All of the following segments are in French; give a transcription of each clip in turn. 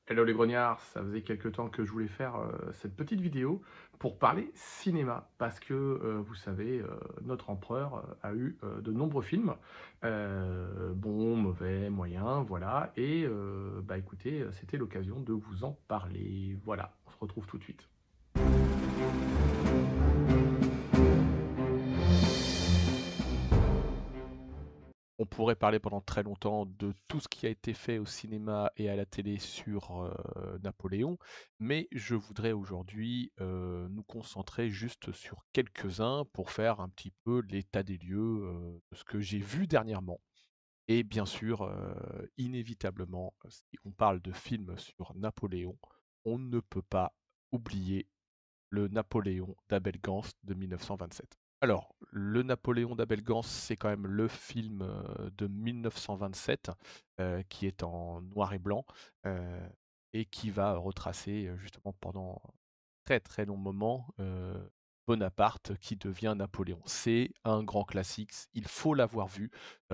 Hello les grognards, ça faisait quelque temps que je voulais faire cette petite vidéo pour parler cinéma, parce que vous savez, notre empereur a eu de nombreux films, bons, mauvais, moyens, voilà, et bah écoutez, c'était l'occasion de vous en parler. Voilà, on se retrouve tout de suite. On pourrait parler pendant très longtemps de tout ce qui a été fait au cinéma et à la télé sur Napoléon, mais je voudrais aujourd'hui nous concentrer juste sur quelques-uns pour faire un petit peu l'état des lieux de ce que j'ai vu dernièrement. Et bien sûr, inévitablement, si on parle de films sur Napoléon, on ne peut pas oublier le Napoléon d'Abel Gance de 1927. Alors, le Napoléon d'Abel Gance, c'est quand même le film de 1927 qui est en noir et blanc euh, et qui va retracer justement pendant très très long moment Bonaparte qui devient Napoléon. C'est un grand classique, il faut l'avoir vu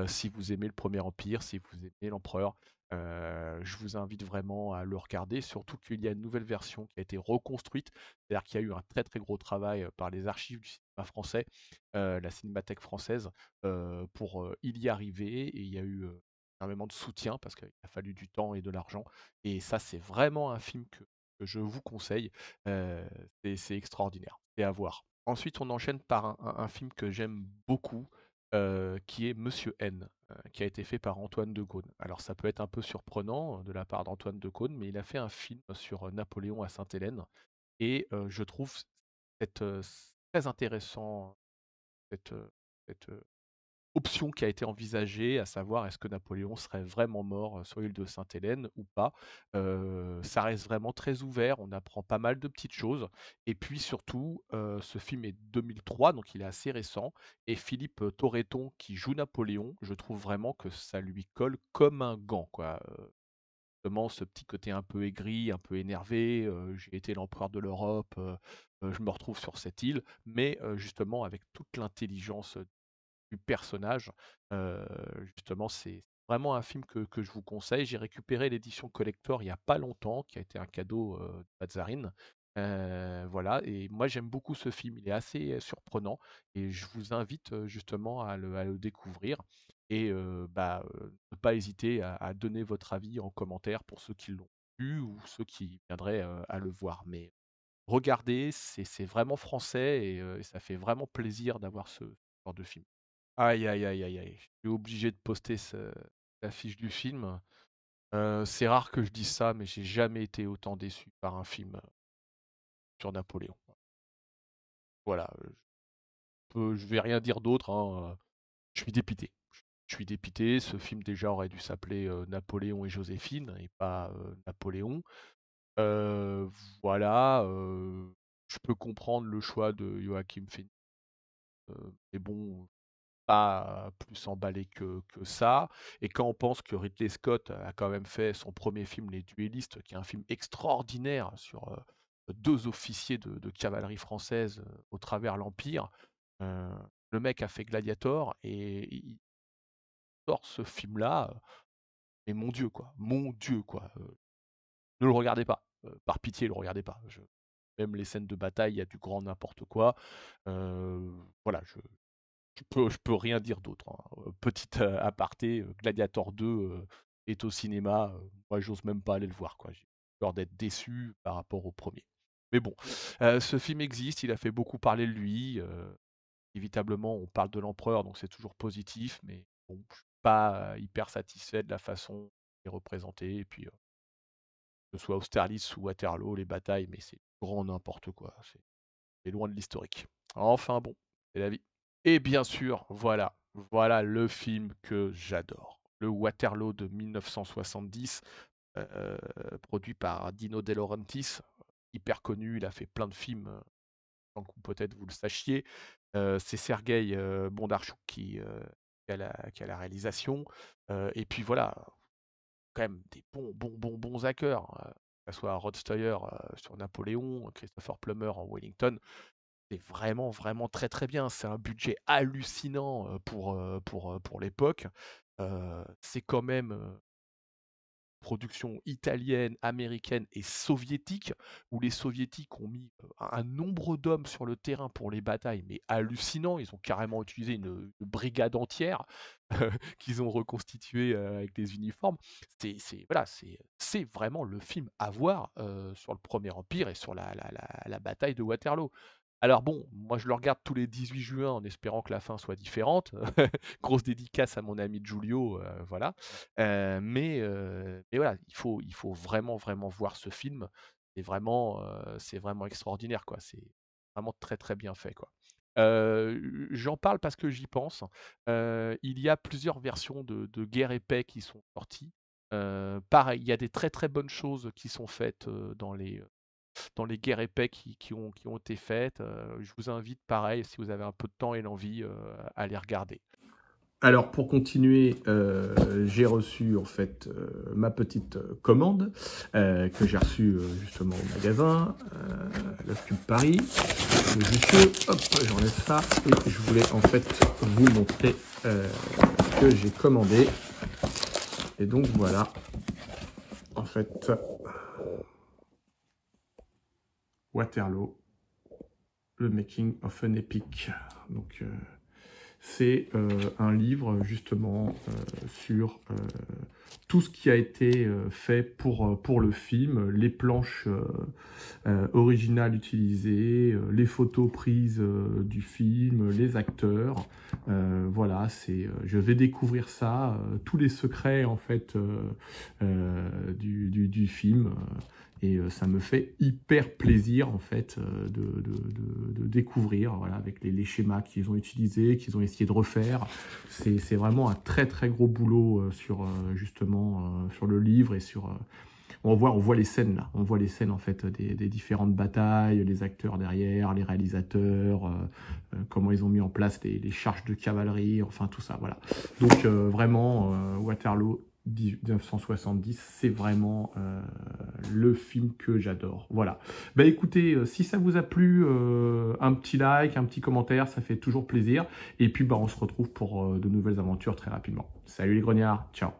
si vous aimez le Premier Empire, si vous aimez l'Empereur. Je vous invite vraiment à le regarder, surtout qu'il y a une nouvelle version qui a été reconstruite, c'est-à-dire qu'il y a eu un très très gros travail par les archives du cinéma français, la Cinémathèque française, pour y arriver, et il y a eu énormément de soutien parce qu'il a fallu du temps et de l'argent, et ça c'est vraiment un film que je vous conseille. Heu, c'est extraordinaire, c'est à voir. Ensuite, on enchaîne par un film que j'aime beaucoup, qui est Monsieur N, qui a été fait par Antoine de Caunes. Alors ça peut être un peu surprenant, de la part d'Antoine de Caunes, mais il a fait un film sur, Napoléon à Sainte-Hélène, et je trouve très intéressant, cette, cette, option qui a été envisagée, à savoir est-ce que Napoléon serait vraiment mort sur l'île de Sainte-Hélène ou pas. Ça reste vraiment très ouvert, on apprend pas mal de petites choses, et puis surtout, ce film est 2003, donc il est assez récent, et Philippe Torreton qui joue Napoléon, je trouve vraiment que ça lui colle comme un gant, quoi. Justement ce petit côté un peu aigri, un peu énervé, j'ai été l'empereur de l'Europe, je me retrouve sur cette île, mais justement avec toute l'intelligence du personnage. Heu, Justement, c'est vraiment un film que je vous conseille. J'ai récupéré l'édition collector il y a pas longtemps, qui a été un cadeau, de Mazarine. Voilà, et moi j'aime beaucoup ce film. Il est assez surprenant, et je vous invite, justement à le découvrir, et ne pas hésiter à donner votre avis en commentaire pour ceux qui l'ont vu ou ceux qui viendraient, à le voir. Mais regardez, c'est vraiment français, et ça fait vraiment plaisir d'avoir ce genre de film. Aïe, aïe, aïe, aïe, aïe. Je suis obligé de poster l'affiche du film. C'est rare que je dise ça, mais j'ai jamais été autant déçu par un film sur Napoléon. Voilà, je vais rien dire d'autre, hein. Je suis dépité. Je suis dépité. Ce film déjà aurait dû s'appeler Napoléon et Joséphine et pas Napoléon. Heu, voilà, je peux comprendre le choix de Joachim Phoenix, mais bon, pas plus emballé que ça. Et quand on pense que Ridley Scott a quand même fait son premier film, Les Duellistes, qui est un film extraordinaire sur deux officiers de cavalerie française au travers l'Empire, euh, le mec a fait Gladiator et il sort ce film-là. Et mon Dieu quoi. Ne le regardez pas. Par pitié, le regardez pas. Même les scènes de bataille, il y a du grand n'importe quoi. Voilà, je peux rien dire d'autre, hein. Petite aparté, Gladiator 2 est au cinéma. Moi, j'ose même pas aller le voir, quoi. J'ai peur d'être déçu par rapport au premier. Mais bon, ce film existe, il a fait beaucoup parler de lui. Inévitablement, on parle de l'empereur, donc c'est toujours positif, mais bon, je suis pas hyper satisfait de la façon dont il est représenté. Et puis, que ce soit Austerlitz ou Waterloo, les batailles, mais c'est grand n'importe quoi. C'est loin de l'historique. Enfin bon, c'est la vie. Et bien sûr, voilà le film que j'adore. Le Waterloo de 1970, heu, produit par Dino De Laurentiis, hyper connu, il a fait plein de films, sans que peut-être vous le sachiez. C'est Sergueï, Bondarchuk qui a la réalisation, et puis voilà, quand même des bons acteurs, que ça soit Rod Steiger, sur Napoléon, Christopher Plummer en Wellington. C'est vraiment, vraiment très, très bien. C'est un budget hallucinant, pour l'époque. C'est quand même, production italienne, américaine et soviétique, où les soviétiques ont mis un nombre d'hommes sur le terrain pour les batailles, mais hallucinant. Ils ont carrément utilisé une brigade entière qu'ils ont reconstituée avec des uniformes. Voilà, c'est vraiment le film à voir sur le Premier Empire et sur la bataille de Waterloo. Alors bon, moi je le regarde tous les 18 juin en espérant que la fin soit différente. Grosse dédicace à mon ami Giulio, voilà. Mais voilà, il faut vraiment, vraiment voir ce film. C'est vraiment extraordinaire, quoi. C'est vraiment très, très bien fait, quoi. J'en parle parce que j'y pense. Il y a plusieurs versions de Guerre et Paix qui sont sorties. Pareil, il y a des très, très bonnes choses qui sont faites dans les guerres épais qui ont été faites. Je vous invite, pareil, si vous avez un peu de temps et l'envie, à les regarder. Alors pour continuer, j'ai reçu en fait ma petite commande que j'ai reçue justement au magasin, le Cube Paris, le Jussieu. Hop, j'enlève ça et je voulais en fait vous montrer que j'ai commandé. Et donc voilà, en fait, Waterloo, le making of an epic. Donc c'est un livre justement sur tout ce qui a été fait pour le film, les planches originales utilisées, les photos prises du film, les acteurs. Voilà, je vais découvrir ça, tous les secrets en fait du film. Et ça me fait hyper plaisir en fait de découvrir, voilà, avec les schémas qu'ils ont utilisés, qu'ils ont essayé de refaire. C'est vraiment un très très gros boulot sur justement sur le livre et sur. On voit les scènes là, on voit les scènes en fait des différentes batailles, les acteurs derrière, les réalisateurs, comment ils ont mis en place les charges de cavalerie, enfin tout ça, voilà. Donc vraiment Waterloo 1970, c'est vraiment le film que j'adore. Voilà. Bah écoutez, si ça vous a plu, un petit like, un petit commentaire, ça fait toujours plaisir. Et puis bah on se retrouve pour de nouvelles aventures très rapidement. Salut les grognards, ciao.